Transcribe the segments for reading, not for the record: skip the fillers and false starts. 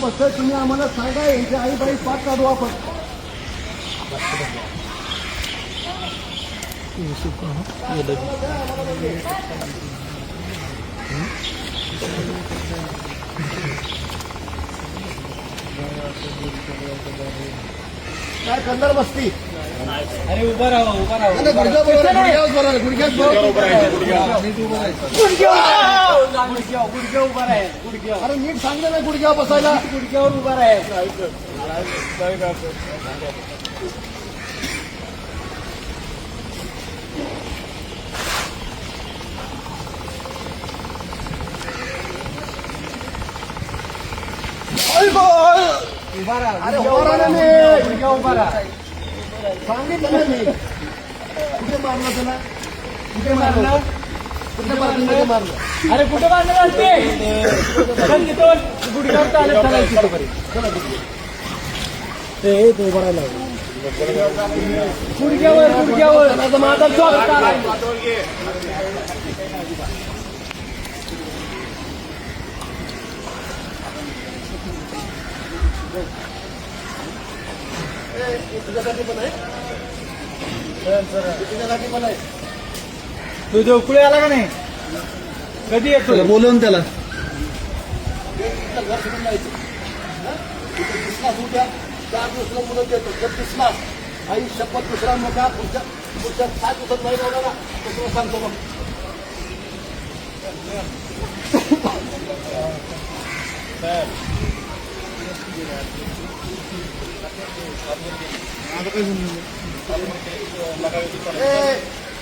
स्पष्ट तुम्ही आम्हाला सांगा, यांची आई बाई पाठ काढू आपण. काय कंदर बसती. अरे उभा राहा उभा राहा. गुडघ्या उभा राहा. गुडघ्या. अरे नीट सांगलं ना गुडघ्यावर बसायला. गुडघ्यावर उभा राहा. उभा राहा. अरे उभा राहा ना. गुडघ्या उभा राहा. सांगितलं ना मी. कुठे मारलं त्याला. कुठे मारलं. कुठे पार्किंगमध्ये मारलं. अरे कुठे मारलं चालते. गुडघ्यावर चालत चालायची. तो उभा राहिला. गुडघ्यावर गुडघ्यावर माझा चॉक. तुझ्यासाठी पण आहे. तुझ्यासाठी पण आहे. तू जोकुळे आला का नाही. कधी येतो बोलवून त्याला. घर सोडून जायचं. दिसलास उद्या 4 दिवसाला मुलं देतो. जर दिसलास आई शपथ दुसरा मोठा पुढच्या 7 दिवसात नाही बोलवला ना तुला सांगतो मग.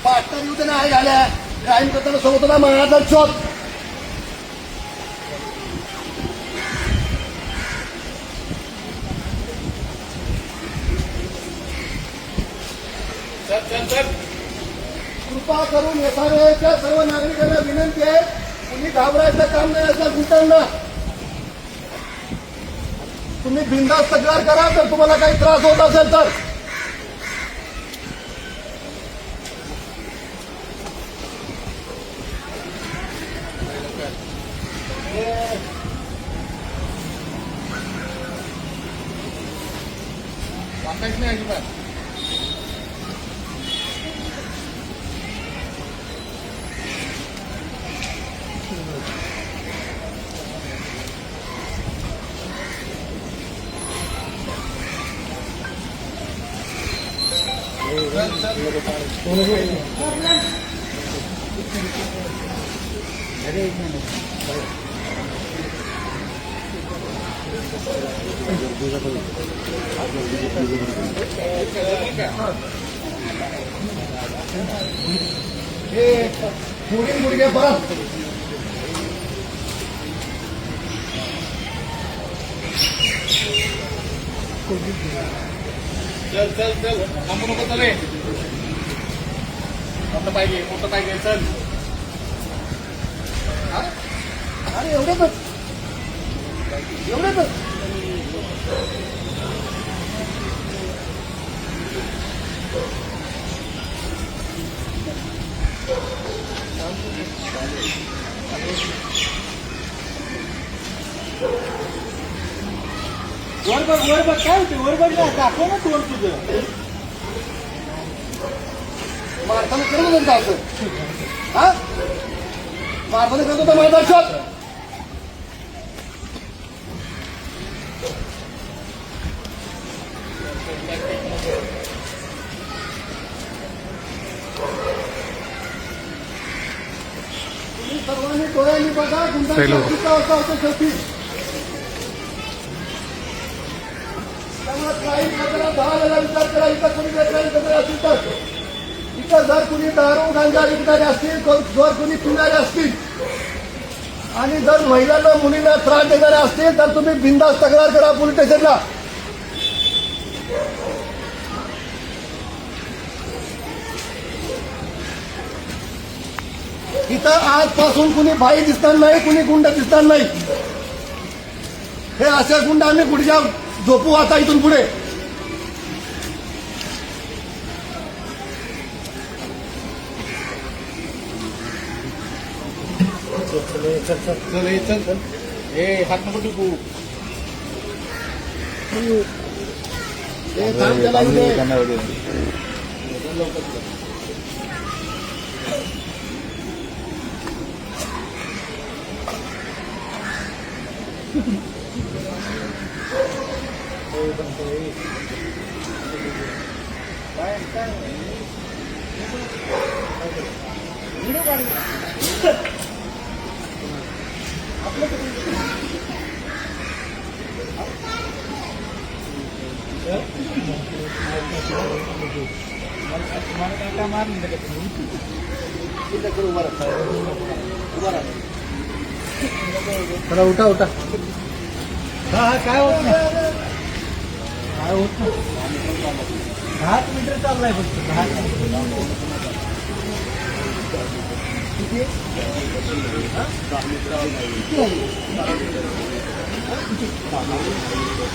पार्टनर येऊ दे ना. आई झाल्या क्राईम करताना सोबत ना माझा शोध. कृपा करून एसआरएच्या सर्व नागरिकांना विनंती आहे, कुणी घाबरायचं काम नाही. असं गुंटांना तुम्ही बिनधास्त तक्रार करा. जर तुम्हाला काही त्रास होत असेल तर नाही अजिबात. मुडगे परत. चल चल चल थांबू नको. चले मोठं पाहिजे चल. अरे एवढेच एवढेच. वर बघ काय होते. वर बघ ना. दाखव ना तोंड तुझं. मारताना करत होता असं. हा मारताना करत होता माझा शोध. तुम्ही सर्वांनी डोळ्यांनी बघा. गुंडांची अवस्था होते शेवटी. त्यामुळे क्राईम करताना 10 वेळा विचार करा. इथं कोणी क्राईम करत असेल तर. इथं जर कुणी दारू गांजा विकणारे असतील, जर कुणी पिणारे असतील आणि जर महिलांना मुलींना त्रास देणारे असतील तर तुम्ही बिनधास्त तक्रार करा पोलीस स्टेशनला. इथं आजपासून कुणी बाई दिसणार नाही, कुणी गुंड दिसणार नाही. हे असे गुंड आम्ही गुडघ्या झोपू आता इथून पुढे. चल चल चल. ए हात नको टिकू. ते थांब त्याला येऊ दे. चला उठा उठा. हा हा काय होत नाही, काय होत नाही. 10 मीटर चाललाय फक्त 10.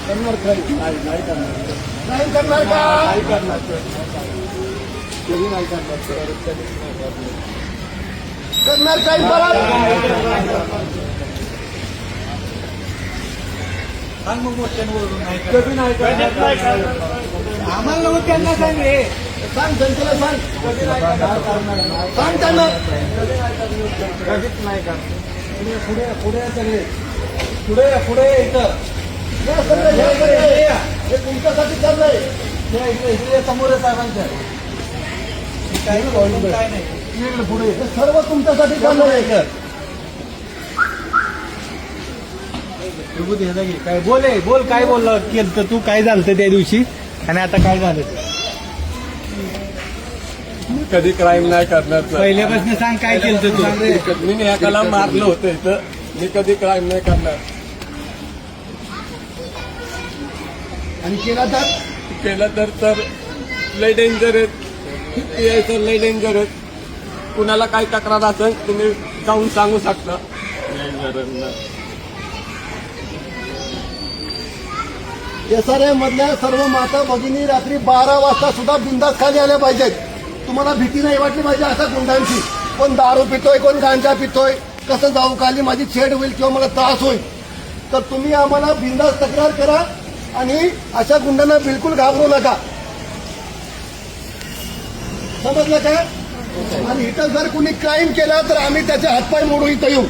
करणार काय? नाही करणार का? कधी नाही करणार. करणार काय सांग मग मोठ्यांवरून नाही का? कधी नाही करणार. आम्हाला नव्हतं त्यांना सांग रे. सांग जनतेला सांग. सांग त्यांना. कधीच नाही का? पुढे पुढे सगळे पुढे पुढे इथं हे सगळं हे सगळं हे तुमच्यासाठी चाललंय. इकडे समोर आहे साहेबांच्या. काय नाही इकडे पुढे हे सर्व तुमच्यासाठी चाललंय. काय बोल काय बोलला केलं तर तू, काय झालं त्या दिवशी आणि आता काय झालं ते कधी क्राईम नाही करणार सर. पहिल्यापासून सांग काय केलं तर तू. मी एकाला मारलं होतं इथं. मी कधी क्राईम नाही करणार. आणि केला तर केलं तर लय डेंजर आहेत. सर लय डेंजर आहेत. कुणाला काही तक्रार असेल तुम्ही जाऊन सांगू शकता. SRM मधल्या सर्व माता भगिनी रात्री 12 वाजता सुद्धा बिंदास खाली आल्या पाहिजेत. तुम्हाला भीती नाही वाटली पाहिजे अशा गुंडांची. कोण दारू पितोय, कोण गांजा पितोय, कसं जाऊ खाली माझी छेड होईल किंवा मला त्रास होईल. तर तुम्ही आम्हाला बिंदास तक्रार करा आणि अशा गुंडांना बिलकुल घाबरू नका. समजलं का? आणि इथं जर कुणी क्राईम केला तर आम्ही त्याचे हातपाय मोडू इथं येऊ.